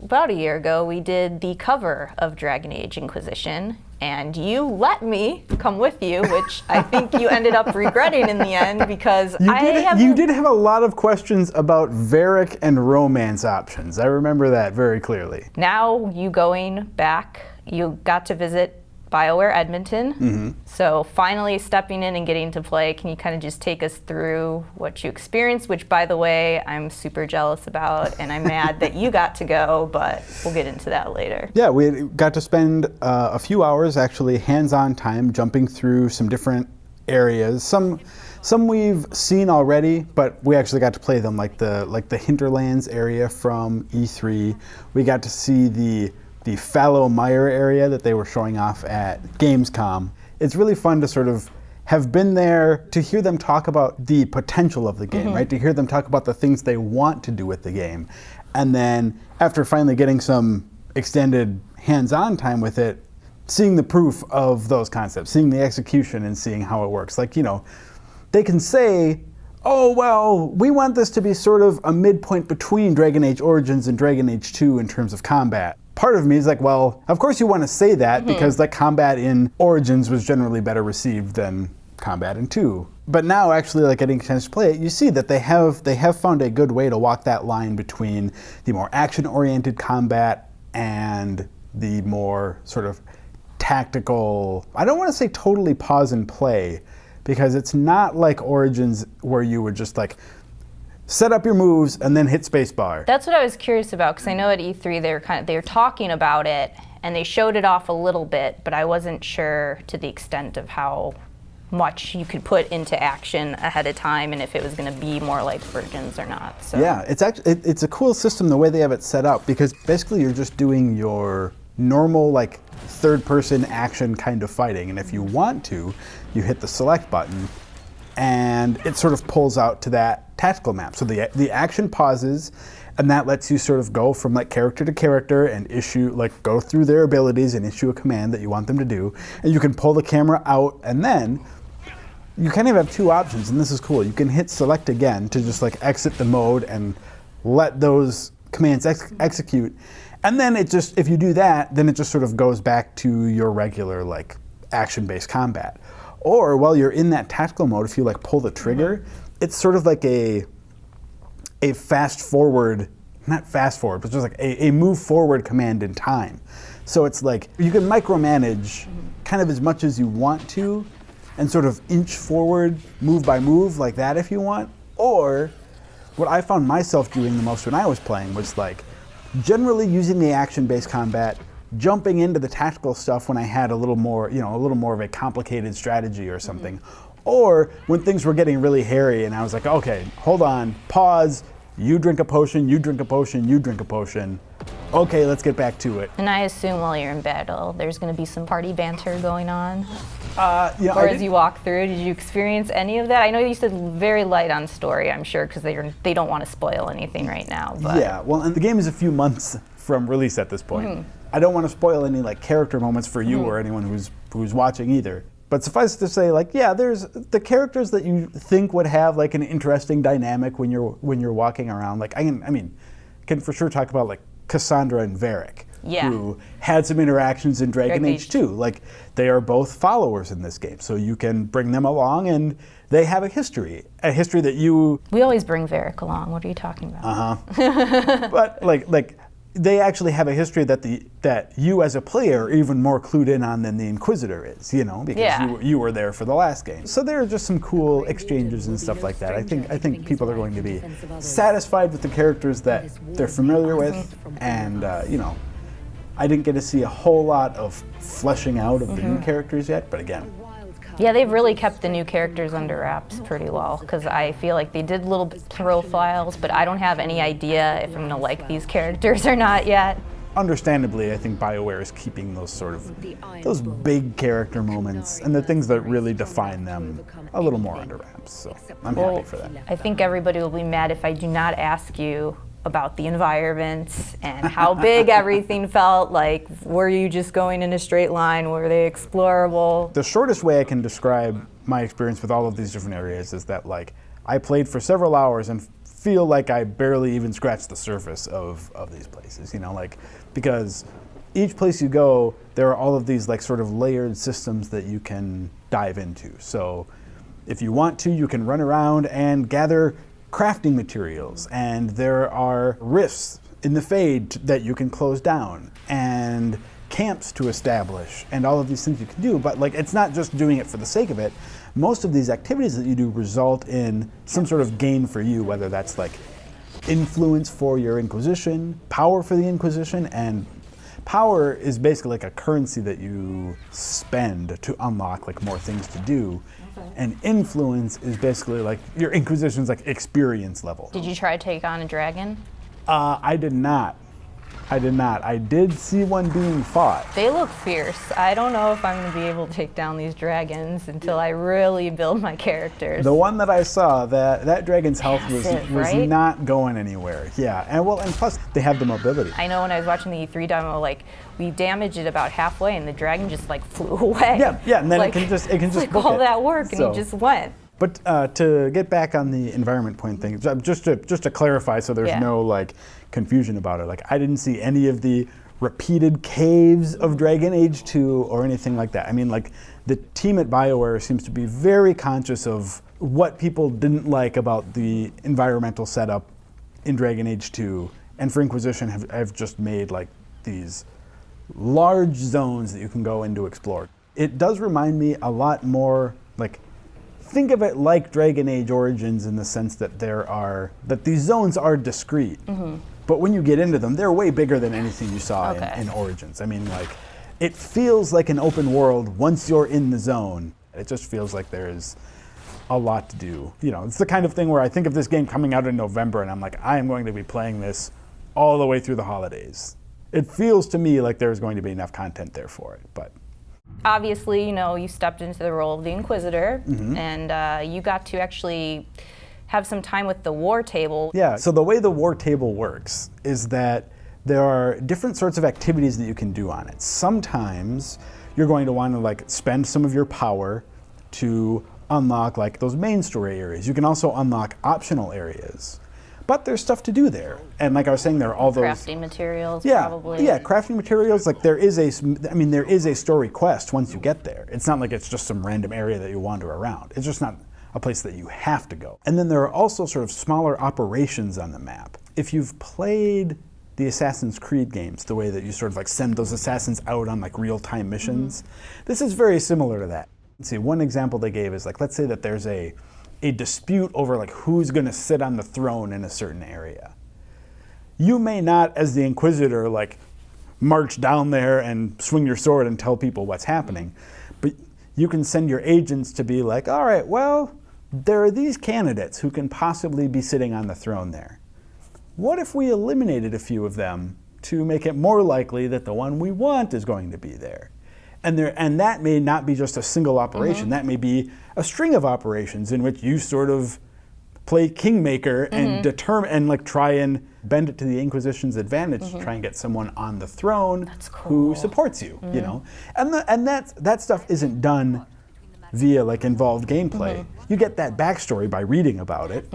about a year ago, we did the cover of Dragon Age Inquisition, and you let me come with you, which I think you ended up regretting in the end because you did have a lot of questions about Varric and romance options. I remember that very clearly. Now you going back, you got to visit BioWare Edmonton. So finally stepping in and getting to play, can you kind of just take us through what you experienced, which by the way, I'm super jealous about, and I'm mad that you got to go, but we'll get into that later. Yeah, we got to spend a few hours actually hands-on time jumping through some different areas. Some we've seen already, but we actually got to play them, like the Hinterlands area from E3. We got to see the Fallow Mire area that they were showing off at Gamescom. It's really fun to sort of have been there, to hear them talk about the potential of the game, right? To hear them talk about the things they want to do with the game. And then after finally getting some extended hands-on time with it, seeing the proof of those concepts, seeing the execution and seeing how it works. Like, you know, they can say, oh, well, we want this to be sort of a midpoint between Dragon Age Origins and Dragon Age 2 in terms of combat. Part of me is like, well, of course you want to say that because like combat in Origins was generally better received than combat in 2. But now actually like getting a chance to play it, you see that they have found a good way to walk that line between the more action-oriented combat and the more sort of tactical, I don't want to say totally pause and play, because it's not like Origins where you would just like set up your moves and then hit spacebar. That's what I was curious about, because I know at E3 they were talking about it and they showed it off a little bit, but I wasn't sure to the extent of how much you could put into action ahead of time and if it was going to be more like Origins or not. So. Yeah, it's a cool system the way they have it set up, because basically you're just doing your normal like third-person action kind of fighting, and if you want to, you hit the select button and it sort of pulls out to that tactical map. So the action pauses, and that lets you sort of go from like character to character and go through their abilities and issue a command that you want them to do. And you can pull the camera out, and then you kind of have two options, and this is cool. You can hit select again to just like exit the mode and let those commands execute. And then if you do that, then it just sort of goes back to your regular like action-based combat. Or while you're in that tactical mode, if you like pull the trigger, it's sort of like a fast forward, not fast forward, but just like a move forward command in time. So it's like you can micromanage kind of as much as you want to and sort of inch forward move by move like that if you want. Or what I found myself doing the most when I was playing was like generally using the action-based combat, jumping into the tactical stuff when I had a little more of a complicated strategy or something. Or when things were getting really hairy and I was like, okay, hold on, pause, you drink a potion, you drink a potion, you drink a potion. Okay, let's get back to it. And I assume while you're in battle, there's going to be some party banter going on? Yeah, or as you walk through, did you experience any of that? I know you said very light on story, I'm sure, because they don't want to spoil anything right now. But. Yeah, well, and the game is a few months from release at this point. I don't want to spoil any like character moments for you or anyone who's watching either. But suffice it to say, like, yeah, there's the characters that you think would have like an interesting dynamic when you're walking around. Like, I can for sure talk about like Cassandra and Varric, who had some interactions in Dragon Age 2. Like, they are both followers in this game, so you can bring them along, and they have a history that you. We always bring Varric along. What are you talking about? But like. They actually have a history that you as a player are even more clued in on than the Inquisitor is, because you were there for the last game. So there are just some cool exchanges and stuff like that. I think people are going to be satisfied with the characters that they're familiar with, and I didn't get to see a whole lot of fleshing out of the new characters yet, but again. Yeah, they've really kept the new characters under wraps pretty well, because I feel like they did little profiles, but I don't have any idea if I'm going to like these characters or not yet. Understandably, I think BioWare is keeping those big character moments and the things that really define them a little more under wraps, so I'm happy for that. I think everybody will be mad if I do not ask you about the environments and how big everything felt. Like, were you just going in a straight line? Were they explorable? The shortest way I can describe my experience with all of these different areas is that, like, I played for several hours and feel like I barely even scratched the surface of these places, you know, like, because each place you go, there are all of these like sort of layered systems that you can dive into. So if you want to, you can run around and gather crafting materials, and there are rifts in the Fade that you can close down, and camps to establish, and all of these things you can do. But like, it's not just doing it for the sake of it. Most of these activities that you do result in some sort of gain for you, whether that's like influence for your Inquisition, power for the Inquisition, and power is basically like a currency that you spend to unlock like more things to do. Okay. And influence is basically like your Inquisition's like experience level. Did you try to take on a dragon? I did not. I did see one being fought. They look fierce. I don't know if I'm going to be able to take down these dragons until I really build my characters. The one that I saw, that dragon's health was right? not going anywhere. Yeah, and plus they have the mobility. I know when I was watching the E3 demo, like we damaged it about halfway, and the dragon just like flew away. Yeah, and then like, it can just like book all it. that work, and So. he just went. But to get back on the environment point thing, just to clarify, so there's no like confusion about it. Like, I didn't see any of the repeated caves of Dragon Age 2 or anything like that. I mean, like, the team at BioWare seems to be very conscious of what people didn't like about the environmental setup in Dragon Age 2, and for Inquisition have just made like these large zones that you can go in to explore. It does remind me a lot more like. Think of it like Dragon Age Origins in the sense that that these zones are discrete. Mm-hmm. But when you get into them, they're way bigger than anything you saw in Origins. I mean, like, it feels like an open world once you're in the zone. It just feels like there's a lot to do. You know, it's the kind of thing where I think of this game coming out in November and I'm like, I am going to be playing this all the way through the holidays. It feels to me like there's going to be enough content there for it, but. Obviously, you know, you stepped into the role of the Inquisitor, mm-hmm. and you got to actually have some time with the war table. Yeah, so the way the war table works is that there are different sorts of activities that you can do on it. Sometimes you're going to want to like spend some of your power to unlock like those main story areas. You can also unlock optional areas. But there's stuff to do there. And like I was saying, there are all those crafting materials, probably. Yeah, crafting materials. Like there is a story quest once you get there. It's not like it's just some random area that you wander around. It's just not a place that you have to go. And then there are also sort of smaller operations on the map. If you've played the Assassin's Creed games, the way that you sort of like send those assassins out on like real-time missions, this is very similar to that. Let's see, one example they gave is like, let's say that there's a dispute over like who's going to sit on the throne in a certain area. You may not, as the Inquisitor, like march down there and swing your sword and tell people what's happening, but you can send your agents to be like, all right, well, there are these candidates who can possibly be sitting on the throne there. What if we eliminated a few of them to make it more likely that the one we want is going to be there? And that may not be just a single operation. Mm-hmm. That may be a string of operations in which you sort of play kingmaker and determine and like try and bend it to the Inquisition's advantage to try and get someone on the throne who supports you. You know, and that stuff isn't done via like involved gameplay. You get that backstory by reading about it,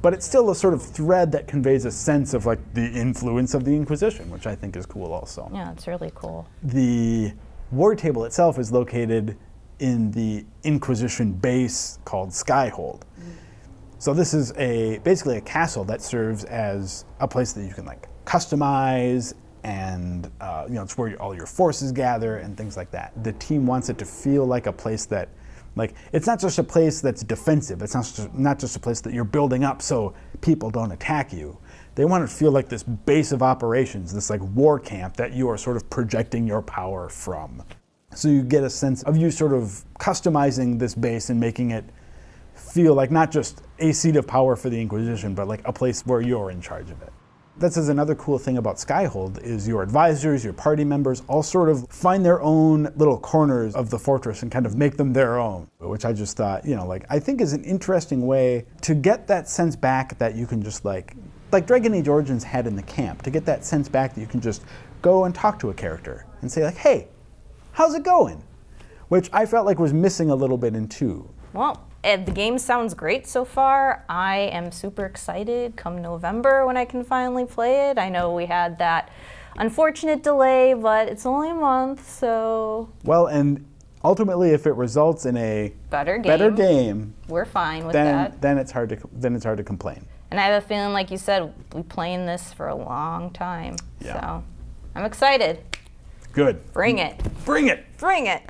but it's still a sort of thread that conveys a sense of like the influence of the Inquisition, which I think is cool also. Yeah, it's really cool. The war table itself is located in the Inquisition base called Skyhold. So this is basically a castle that serves as a place that you can like customize, and it's where all your forces gather and things like that. The team wants it to feel like a place that, like, it's not just a place that's defensive. It's not just a place that you're building up so people don't attack you. They want it to feel like this base of operations, this like war camp that you are sort of projecting your power from. So you get a sense of you sort of customizing this base and making it feel like not just a seat of power for the Inquisition, but like a place where you're in charge of it. This is another cool thing about Skyhold is your advisors, your party members all sort of find their own little corners of the fortress and kind of make them their own, which I just thought, I think is an interesting way to get that sense back that you can just like Dragon Age Origins had in the camp, to get that sense back that you can just go and talk to a character and say like, hey, how's it going? Which I felt like was missing a little bit in 2. Well, The game sounds great so far. I am super excited come November when I can finally play it. I know we had that unfortunate delay, but it's only a month, so... Well, and ultimately, if it results in a better game, we're fine with that. Then it's hard to complain. And I have a feeling, like you said, we've been playing this for a long time. Yeah. So I'm excited. Good. Bring it. Bring it. Bring it.